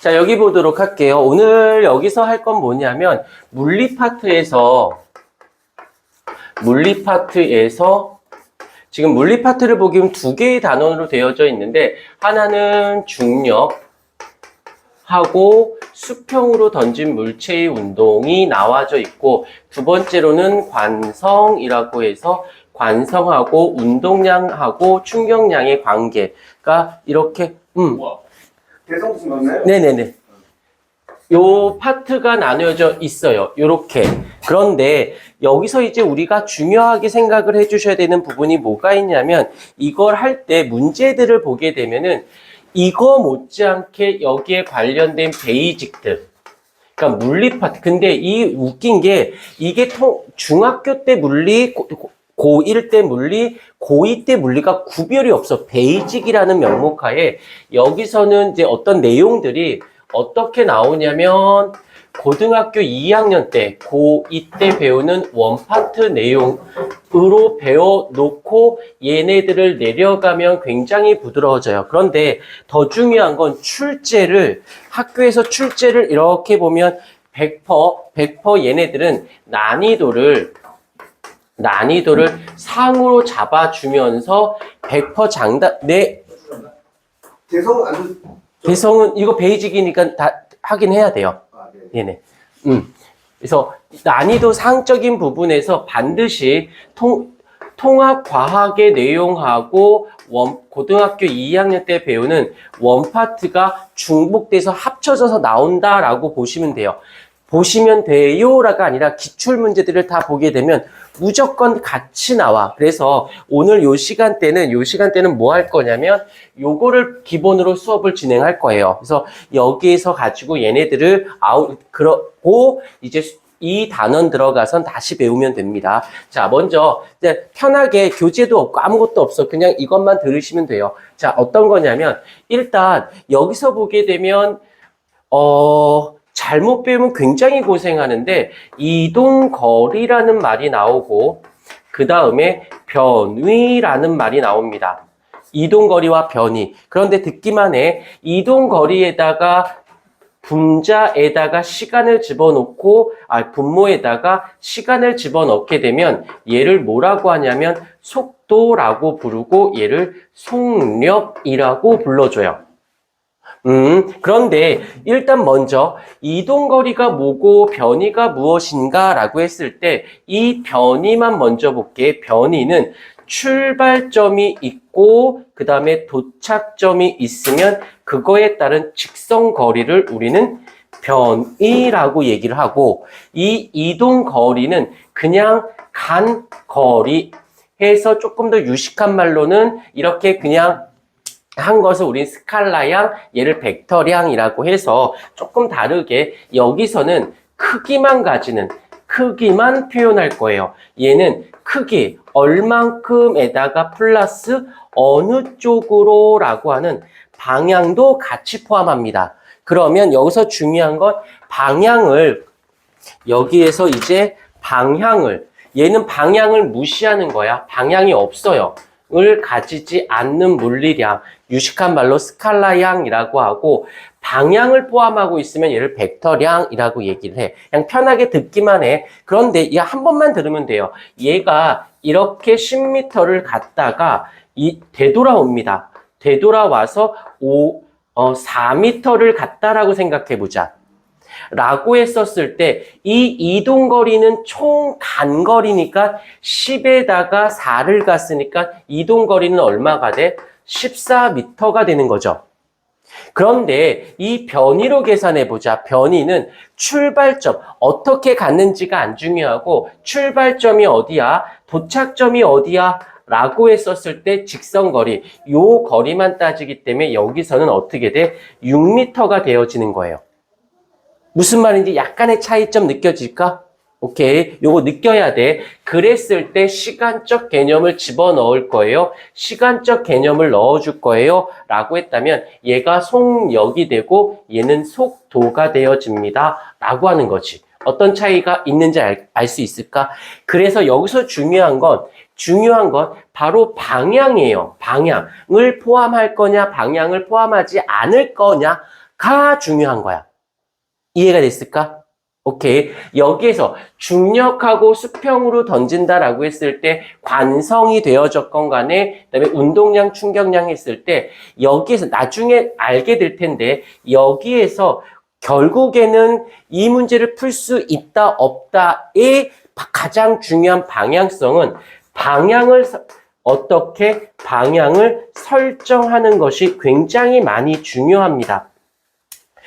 자, 여기 보도록 할게요. 오늘 여기서 할 건 뭐냐면, 물리 파트에서, 지금 물리 파트를 보기엔 두 개의 단원으로 되어져 있는데, 하나는 중력하고 수평으로 던진 물체의 운동이 나와져 있고, 두 번째로는 관성이라고 해서 관성하고 운동량하고 충격량의 관계가 이렇게, 대성수 맞나요? 네네네. 요 파트가 나뉘어져 있어요. 요렇게. 그런데 여기서 이제 우리가 중요하게 생각을 해주셔야 되는 부분이 뭐가 있냐면, 이걸 할 때 문제들을 보게 되면은 이거 못지않게 여기에 관련된 베이직들, 그러니까 물리 파트. 근데 이 웃긴 게 이게 중학교 때 물리, 고1 때 물리, 고2 때 물리가 구별이 없어. 베이직이라는 명목하에 여기서는 이제 어떤 내용들이 어떻게 나오냐면, 고등학교 2학년 때, 고2 때 배우는 원파트 내용으로 배워놓고 얘네들을 내려가면 굉장히 부드러워져요. 그런데 더 중요한 건 학교에서 출제를 이렇게 보면 100% 얘네들은 난이도를 상으로 잡아주면서 100% 대성은 이거 베이직이니까 다 하긴 해야 돼요. 얘네. 그래서 난이도 상적인 부분에서 반드시 통합 과학의 내용하고 고등학교 2학년 때 배우는 원파트가 중복돼서 합쳐져서 나온다라고 보시면 돼요. 보시면 돼요라가 아니라 기출 문제들을 다 보게 되면 무조건 같이 나와. 그래서 오늘 요 시간대는 뭐 할 거냐면 요거를 기본으로 수업을 진행할 거예요. 그래서 여기에서 가지고 얘네들을 그러고 이제 이 단원 들어가선 다시 배우면 됩니다. 자, 먼저 이제 편하게 교재도 없고 아무것도 없어. 그냥 이것만 들으시면 돼요. 자, 어떤 거냐면 일단 여기서 보게 되면 잘못 배우면 굉장히 고생하는데 이동거리라는 말이 나오고 그 다음에 변위라는 말이 나옵니다. 이동거리와 변위. 그런데 듣기만 해. 이동거리에다가 분자에다가 시간을 집어넣고 분모에다가 시간을 집어넣게 되면 얘를 뭐라고 하냐면 속도라고 부르고 얘를 속력이라고 불러줘요. 그런데 일단 먼저 이동거리가 뭐고 변위가 무엇인가 라고 했을 때 이 변위만 먼저 볼게. 변위는 출발점이 있고 그 다음에 도착점이 있으면 그거에 따른 직선거리를 우리는 변위라고 얘기를 하고, 이 이동거리는 그냥 간 거리 해서 조금 더 유식한 말로는 이렇게 그냥 한 것을 우린 스칼라양, 얘를 벡터량이라고 해서 조금 다르게 여기서는 크기만 표현할 거예요. 얘는 크기, 얼만큼에다가 플러스 어느 쪽으로 라고 하는 방향도 같이 포함합니다. 그러면 여기서 중요한 건 방향을, 여기에서 이제 얘는 방향을 무시하는 거야. 방향이 없어요. 을 가지지 않는 물리량, 유식한 말로 스칼라량이라고 하고, 방향을 포함하고 있으면 얘를 벡터량이라고 얘기를 해. 그냥 편하게 듣기만 해. 그런데 얘 한 번만 들으면 돼요. 얘가 이렇게 10m를 갔다가 되돌아옵니다. 되돌아와서 4m를 갔다라고 생각해 보자. 라고 했었을 때 이 이동거리는 총 간거리니까 10에다가 4를 갔으니까 이동거리는 얼마가 돼? 14m가 되는 거죠. 그런데 이 변위로 계산해 보자. 변위는 출발점, 어떻게 갔는지가 안 중요하고 출발점이 어디야? 도착점이 어디야? 라고 했었을 때 직선거리, 요 거리만 따지기 때문에 여기서는 어떻게 돼? 6m가 되어지는 거예요. 무슨 말인지 약간의 차이점 느껴질까? 오케이. 요거 느껴야 돼. 그랬을 때 시간적 개념을 집어넣을 거예요. 시간적 개념을 넣어줄 거예요. 라고 했다면 얘가 속력이 되고 얘는 속도가 되어집니다. 라고 하는 거지. 어떤 차이가 있는지 알 수 있을까? 그래서 여기서 중요한 건 바로 방향이에요. 방향을 포함할 거냐, 방향을 포함하지 않을 거냐가 중요한 거야. 이해가 됐을까? 오케이. 여기에서 중력하고 수평으로 던진다라고 했을 때 관성이 되어졌건 간에 그다음에 운동량, 충격량 했을 때 여기에서 나중에 알게 될 텐데 여기에서 결국에는 이 문제를 풀 수 있다 없다의 가장 중요한 방향성은 어떻게 방향을 설정하는 것이 굉장히 많이 중요합니다.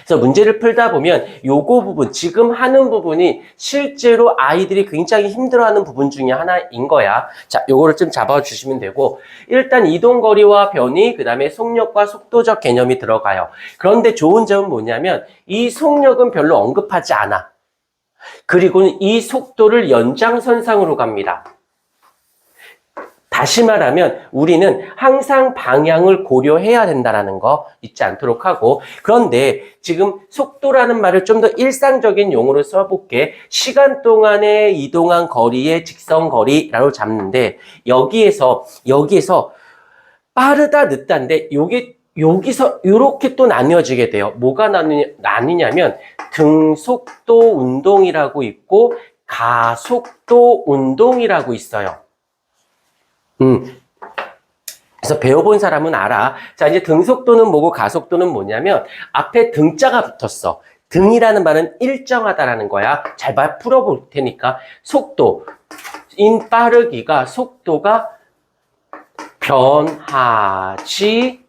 그래서 문제를 풀다 보면 요거 부분, 지금 하는 부분이 실제로 아이들이 굉장히 힘들어하는 부분 중에 하나인 거야. 자, 요거를 좀 잡아주시면 되고, 일단 이동거리와 변이, 그 다음에 속력과 속도적 개념이 들어가요. 그런데 좋은 점은 뭐냐면 이 속력은 별로 언급하지 않아. 그리고 이 속도를 연장선상으로 갑니다. 다시 말하면 우리는 항상 방향을 고려해야 된다는 거 잊지 않도록 하고, 그런데 지금 속도라는 말을 좀 더 일상적인 용어로 써볼게. 시간 동안에 이동한 거리의 직선거리라고 잡는데 여기에서 빠르다 늦다인데 여기서 이렇게 또 나뉘어지게 돼요. 뭐가 나뉘냐면 등속도 운동이라고 있고 가속도 운동이라고 있어요. 그래서 배워본 사람은 알아. 자, 이제 등속도는 뭐고 가속도는 뭐냐면 앞에 등자가 붙었어. 등이라는 말은 일정하다라는 거야. 잘 풀어볼 테니까. 속도인 빠르기가 속도가 변하지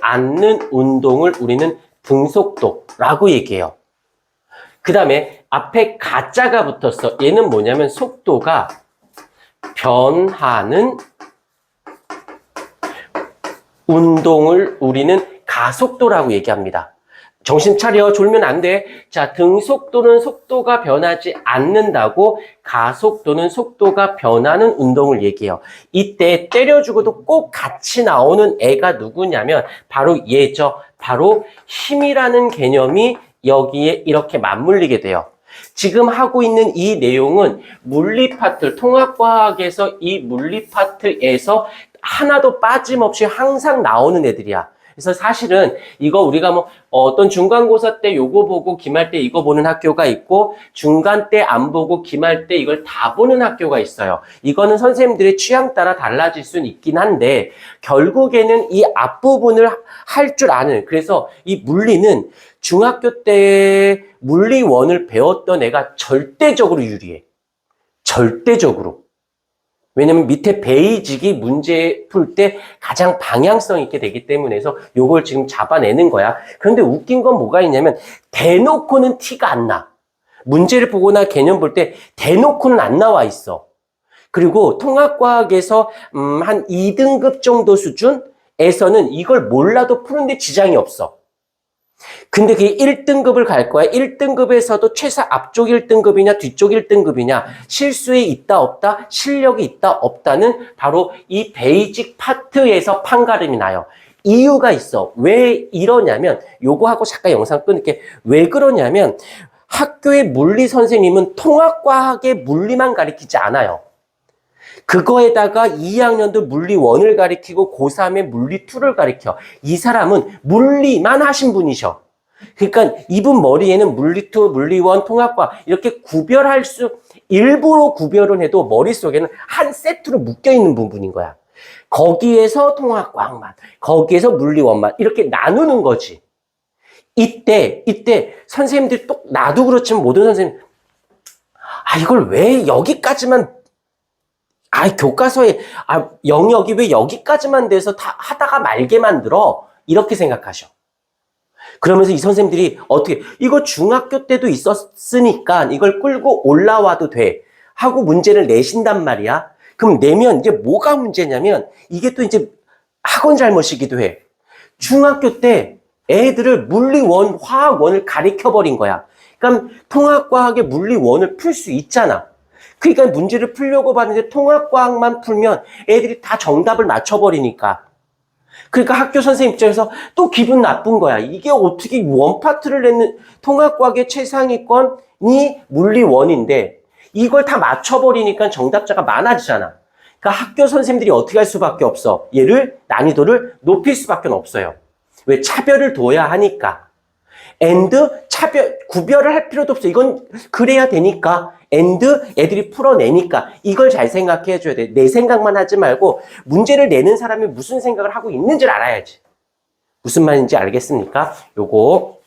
않는 운동을 우리는 등속도라고 얘기해요. 그 다음에 앞에 가자가 붙었어. 얘는 뭐냐면 속도가 변하는 운동을 우리는 가속도라고 얘기합니다. 정신 차려. 졸면 안 돼. 자, 등속도는 속도가 변하지 않는다고, 가속도는 속도가 변하는 운동을 얘기해요. 이때 때려주고도 꼭 같이 나오는 애가 누구냐면 바로 얘죠. 바로 힘이라는 개념이 여기에 이렇게 맞물리게 돼요. 지금 하고 있는 이 내용은 물리 파트, 통합과학에서 이 물리 파트에서 하나도 빠짐없이 항상 나오는 애들이야. 그래서 사실은 이거 우리가 뭐 어떤 중간고사 때 요거 보고 기말 때 이거 보는 학교가 있고, 중간 때 안 보고 기말 때 이걸 다 보는 학교가 있어요. 이거는 선생님들의 취향 따라 달라질 수는 있긴 한데 결국에는 이 앞부분을 할 줄 아는, 그래서 이 물리는 중학교 때 물리원을 배웠던 애가 절대적으로 유리해. 절대적으로. 왜냐면 밑에 베이직이 문제 풀 때 가장 방향성 있게 되기 때문에서 요걸 지금 잡아내는 거야. 그런데 웃긴 건 뭐가 있냐면 대놓고는 티가 안 나. 문제를 보거나 개념 볼 때 대놓고는 안 나와 있어. 그리고 통합과학에서 한 2등급 정도 수준에서는 이걸 몰라도 푸는데 지장이 없어. 근데 그게 1등급을 갈 거야. 1등급에서도 최소 앞쪽 1등급이냐 뒤쪽 1등급이냐, 실수에 있다 없다, 실력이 있다 없다는 바로 이 베이직 파트에서 판가름이 나요. 이유가 있어. 왜 이러냐면, 요거 하고 잠깐 영상 끊을게. 왜 그러냐면 학교의 물리 선생님은 통합과학의 물리만 가르치지 않아요. 그거에다가 2학년도 물리 1을 가르치고 고3에 물리 2를 가르쳐. 이 사람은 물리만 하신 분이셔. 그러니까 이분 머리에는 물리 2, 물리 1, 통합과 이렇게 일부러 구별을 해도 머릿속에는 한 세트로 묶여있는 부분인 거야. 거기에서 통합과학만, 거기에서 물리 1만 이렇게 나누는 거지. 이때 선생님들이 나도 그렇지만 모든 선생님, 이걸 왜 여기까지만, 교과서에, 영역이 왜 여기까지만 돼서 다 하다가 말게 만들어? 이렇게 생각하셔. 그러면서 이 선생님들이 이거 중학교 때도 있었으니까 이걸 끌고 올라와도 돼 하고 문제를 내신단 말이야. 그럼 내면 이제 뭐가 문제냐면, 이게 또 이제 학원 잘못이기도 해. 중학교 때 애들을 물리 1, 화학 1을 가르쳐버린 거야. 그러니까 통합과학의 물리 1을 풀 수 있잖아. 그러니까 문제를 풀려고 봤는데 통합과학만 풀면 애들이 다 정답을 맞춰버리니까. 그러니까 학교 선생님 입장에서 또 기분 나쁜 거야. 이게 어떻게 원파트를 냈는, 통합과학의 최상위권이 물리 1인데 이걸 다 맞춰버리니까 정답자가 많아지잖아. 그러니까 학교 선생님들이 어떻게 할 수밖에 없어. 얘를, 난이도를 높일 수밖에 없어요. 왜? 차별을 둬야 하니까. and 구별을 할 필요도 없어. 이건 그래야 되니까. and 애들이 풀어내니까. 이걸 잘 생각해 줘야 돼. 내 생각만 하지 말고 문제를 내는 사람이 무슨 생각을 하고 있는지를 알아야지. 무슨 말인지 알겠습니까? 요거